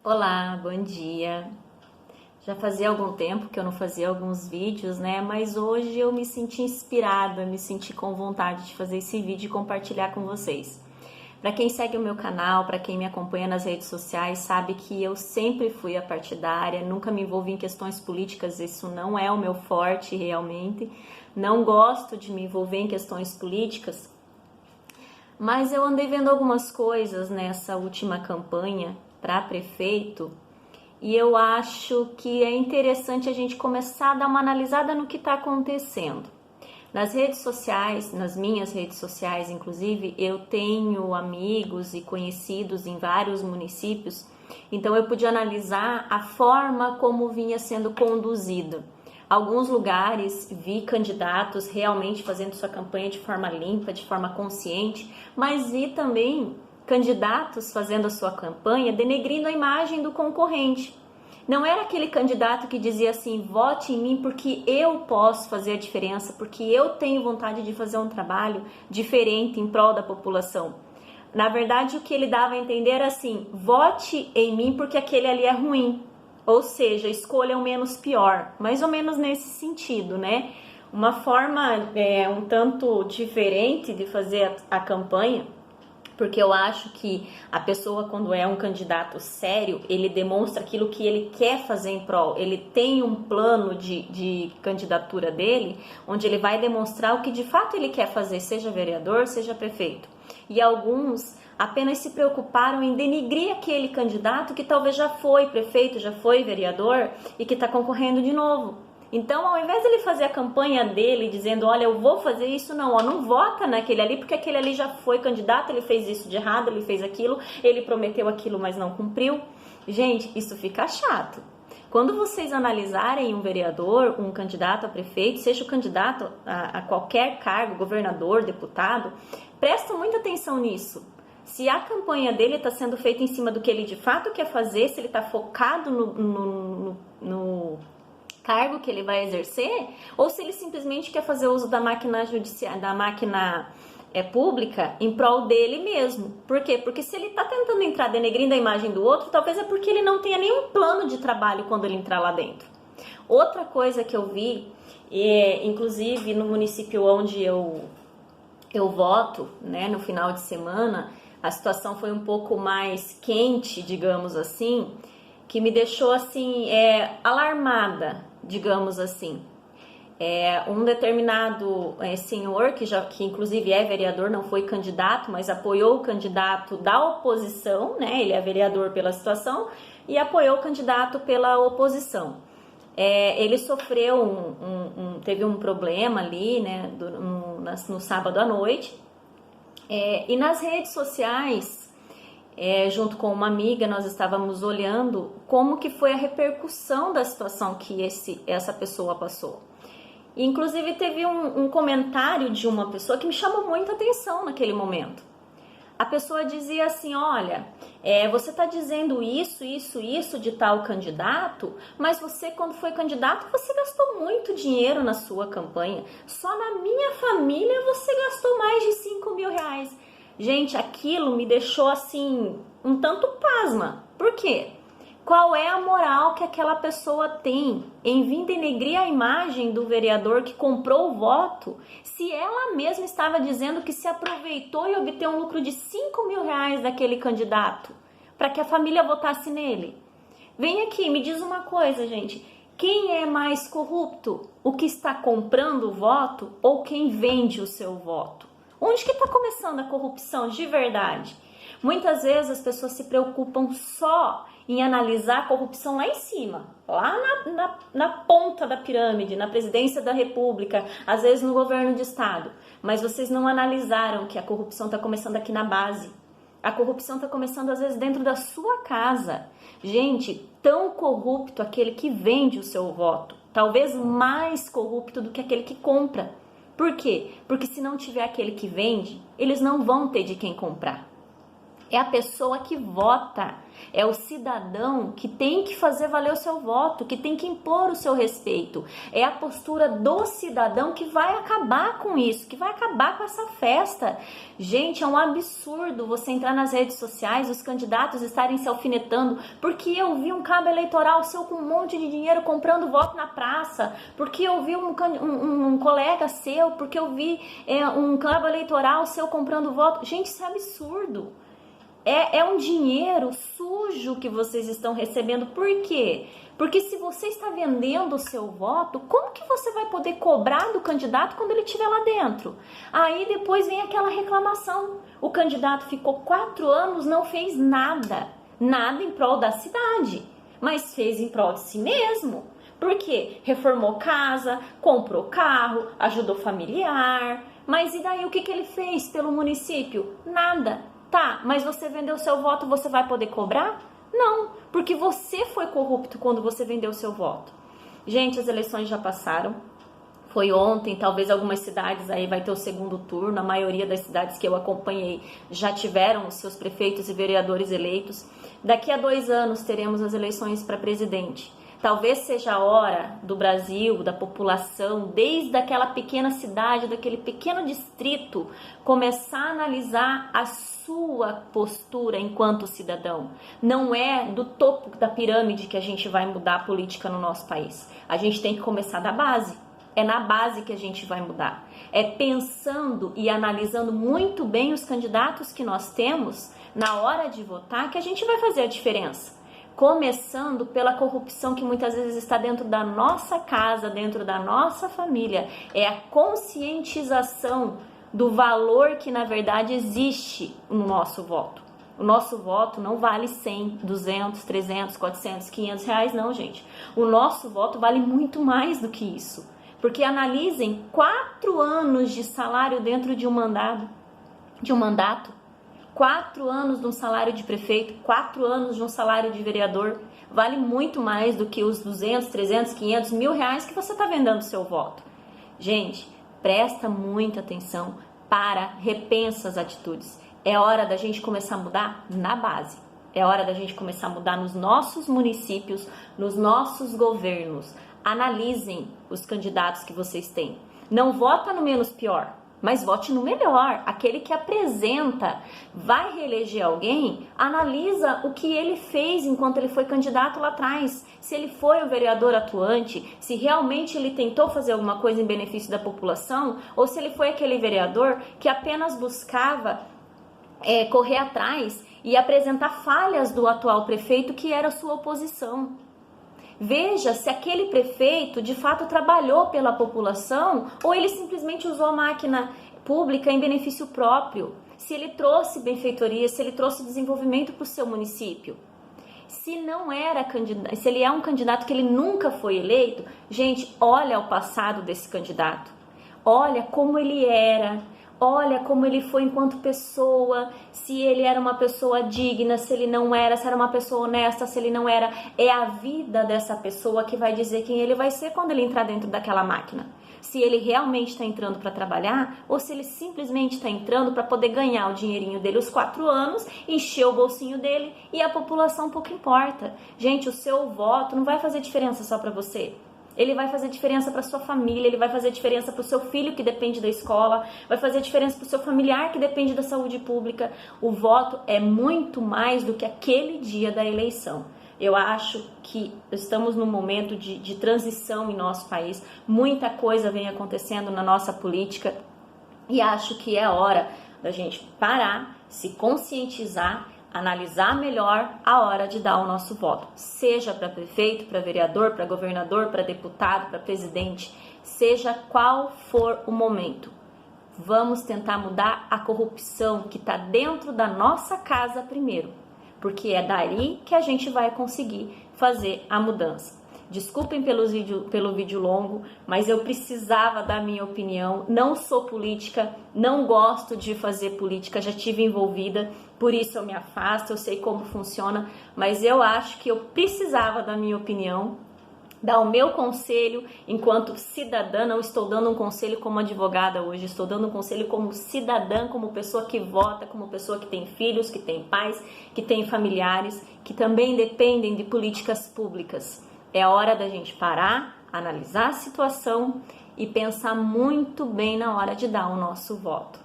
Olá, bom dia. Já fazia algum tempo que eu não fazia alguns vídeos, né? Mas hoje eu me senti inspirada, me senti com vontade de fazer esse vídeo e compartilhar com vocês. Para quem segue o meu canal, para quem me acompanha nas redes sociais, sabe que eu sempre fui partidária, nunca me envolvi em questões políticas, isso não é o meu forte realmente. Não gosto de me envolver em questões políticas, mas eu andei vendo algumas coisas nessa última campanha para prefeito e eu acho que é interessante a gente começar a dar uma analisada no que está acontecendo. Nas redes sociais, nas minhas redes sociais, inclusive, eu tenho amigos e conhecidos em vários municípios, então eu pude analisar a forma como vinha sendo conduzida. Alguns lugares vi candidatos realmente fazendo sua campanha de forma limpa, de forma consciente, mas vi também candidatos fazendo a sua campanha denegrindo a imagem do concorrente. Não era aquele candidato que dizia assim, vote em mim porque eu posso fazer a diferença, porque eu tenho vontade de fazer um trabalho diferente em prol da população. Na verdade, o que ele dava a entender era assim, vote em mim porque aquele ali é ruim. Ou seja, escolha o menos pior, mais ou menos nesse sentido, né? Uma forma um tanto diferente de fazer a campanha, porque eu acho que a pessoa, quando é um candidato sério, ele demonstra aquilo que ele quer fazer em prol. Ele tem um plano de candidatura dele, onde ele vai demonstrar o que de fato ele quer fazer, seja vereador, seja prefeito. E alguns apenas se preocuparam em denigrir aquele candidato que talvez já foi prefeito, já foi vereador e que está concorrendo de novo. Então, ao invés de ele fazer a campanha dele dizendo, olha, eu vou fazer isso, não vota naquele ali, porque aquele ali já foi candidato, ele fez isso de errado, ele fez aquilo, ele prometeu aquilo, mas não cumpriu. Gente, isso fica chato. Quando vocês analisarem um vereador, um candidato a prefeito, seja o candidato a qualquer cargo, governador, deputado, prestem muita atenção nisso. Se a campanha dele está sendo feita em cima do que ele de fato quer fazer, se ele está focado no cargo que ele vai exercer, ou se ele simplesmente quer fazer uso da máquina judiciária, da máquina pública em prol dele mesmo. Por quê? Porque se ele está tentando entrar denegrindo a imagem do outro, talvez é porque ele não tenha nenhum plano de trabalho quando ele entrar lá dentro. Outra coisa que eu vi, inclusive no município onde eu voto, né, no final de semana, a situação foi um pouco mais quente, digamos assim, que me deixou assim alarmada, digamos assim. Um determinado senhor, que inclusive é vereador, não foi candidato, mas apoiou o candidato da oposição, né? Ele é vereador pela situação e apoiou o candidato pela oposição. Ele sofreu teve um problema ali, né, no sábado à noite, e nas redes sociais, junto com uma amiga, nós estávamos olhando como que foi a repercussão da situação que essa pessoa passou. E, inclusive teve um comentário de uma pessoa que me chamou muita atenção naquele momento. A pessoa dizia assim, olha, você está dizendo isso de tal candidato, mas você, quando foi candidato, você gastou muito dinheiro na sua campanha. Só na minha família você gastou mais de 5 mil reais. Gente, aquilo me deixou assim, um tanto pasma. Por quê? Qual é a moral que aquela pessoa tem em vir denegrir a imagem do vereador que comprou o voto, se ela mesma estava dizendo que se aproveitou e obteve um lucro de 5 mil reais daquele candidato para que a família votasse nele? Vem aqui, me diz uma coisa, gente. Quem é mais corrupto? O que está comprando o voto ou quem vende o seu voto? Onde que está começando a corrupção de verdade? Muitas vezes as pessoas se preocupam só em analisar a corrupção lá em cima, lá na ponta da pirâmide, na presidência da república, às vezes no governo de estado. Mas vocês não analisaram que a corrupção está começando aqui na base. A corrupção está começando às vezes dentro da sua casa. Gente, tão corrupto aquele que vende o seu voto, talvez mais corrupto do que aquele que compra. Por quê? Porque se não tiver aquele que vende, eles não vão ter de quem comprar. É a pessoa que vota, é o cidadão que tem que fazer valer o seu voto, que tem que impor o seu respeito. É a postura do cidadão que vai acabar com isso, que vai acabar com essa festa. Gente, é um absurdo você entrar nas redes sociais, os candidatos estarem se alfinetando, porque eu vi um cabo eleitoral seu com um monte de dinheiro comprando voto na praça, porque eu vi um colega seu, porque eu vi um cabo eleitoral seu comprando voto. Gente, isso é absurdo. É um dinheiro sujo que vocês estão recebendo. Por quê? Porque se você está vendendo o seu voto, como que você vai poder cobrar do candidato quando ele estiver lá dentro? Aí depois vem aquela reclamação. O candidato ficou 4 anos, não fez nada. Nada em prol da cidade, mas fez em prol de si mesmo. Por quê? Reformou casa, comprou carro, ajudou familiar. Mas e daí o que ele fez pelo município? Nada. Tá, mas você vendeu seu voto, você vai poder cobrar? Não, porque você foi corrupto quando você vendeu seu voto. Gente, as eleições já passaram. Foi ontem, talvez algumas cidades aí vai ter o segundo turno. A maioria das cidades que eu acompanhei já tiveram os seus prefeitos e vereadores eleitos. Daqui a 2 anos teremos as eleições para presidente. Talvez seja a hora do Brasil, da população, desde aquela pequena cidade, daquele pequeno distrito, começar a analisar a sua postura enquanto cidadão. Não é do topo da pirâmide que a gente vai mudar a política no nosso país. A gente tem que começar da base. É na base que a gente vai mudar. É pensando e analisando muito bem os candidatos que nós temos na hora de votar que a gente vai fazer a diferença. Começando pela corrupção que muitas vezes está dentro da nossa casa, dentro da nossa família. É a conscientização do valor que na verdade existe no nosso voto. O nosso voto não vale 100, 200, 300, 400, 500 reais não, gente. O nosso voto vale muito mais do que isso. Porque analisem 4 anos de salário dentro de um mandato. 4 anos de um salário de prefeito, 4 anos de um salário de vereador, vale muito mais do que os 200, 300, 500, R$1.000 que você está vendendo o seu voto. Gente, presta muita atenção, repensa as atitudes. É hora da gente começar a mudar na base. É hora da gente começar a mudar nos nossos municípios, nos nossos governos. Analisem os candidatos que vocês têm. Não vota no menos pior, mas vote no melhor, aquele que apresenta. Vai reeleger alguém, analisa o que ele fez enquanto ele foi candidato lá atrás, se ele foi o vereador atuante, se realmente ele tentou fazer alguma coisa em benefício da população, ou se ele foi aquele vereador que apenas buscava correr atrás e apresentar falhas do atual prefeito que era sua oposição. Veja se aquele prefeito de fato trabalhou pela população ou ele simplesmente usou a máquina pública em benefício próprio. Se ele trouxe benfeitoria, se ele trouxe desenvolvimento para o seu município. Se ele é um candidato que ele nunca foi eleito, gente, olha o passado desse candidato. Olha como ele era. Olha como ele foi enquanto pessoa, se ele era uma pessoa digna, se ele não era, se era uma pessoa honesta, se ele não era. É a vida dessa pessoa que vai dizer quem ele vai ser quando ele entrar dentro daquela máquina. Se ele realmente está entrando para trabalhar ou se ele simplesmente está entrando para poder ganhar o dinheirinho dele os 4 anos, encher o bolsinho dele e a população pouco importa. Gente, o seu voto não vai fazer diferença só para você. Ele vai fazer diferença para sua família, ele vai fazer diferença para o seu filho que depende da escola, vai fazer diferença para o seu familiar que depende da saúde pública. O voto é muito mais do que aquele dia da eleição. Eu acho que estamos num momento de transição em nosso país, muita coisa vem acontecendo na nossa política e acho que é hora da gente parar, se conscientizar, analisar melhor a hora de dar o nosso voto, seja para prefeito, para vereador, para governador, para deputado, para presidente, seja qual for o momento. Vamos tentar mudar a corrupção que está dentro da nossa casa primeiro, porque é daí que a gente vai conseguir fazer a mudança. Desculpem pelo vídeo longo, mas eu precisava dar minha opinião. Não sou política, não gosto de fazer política, já tive envolvida, por isso eu me afasto, eu sei como funciona, mas eu acho que eu precisava dar minha opinião dar o meu conselho enquanto cidadã. Não estou dando um conselho como advogada hoje, estou dando um conselho como cidadã, como pessoa que vota, como pessoa que tem filhos, que tem pais, que tem familiares, que também dependem de políticas públicas. É hora da gente parar, analisar a situação e pensar muito bem na hora de dar o nosso voto.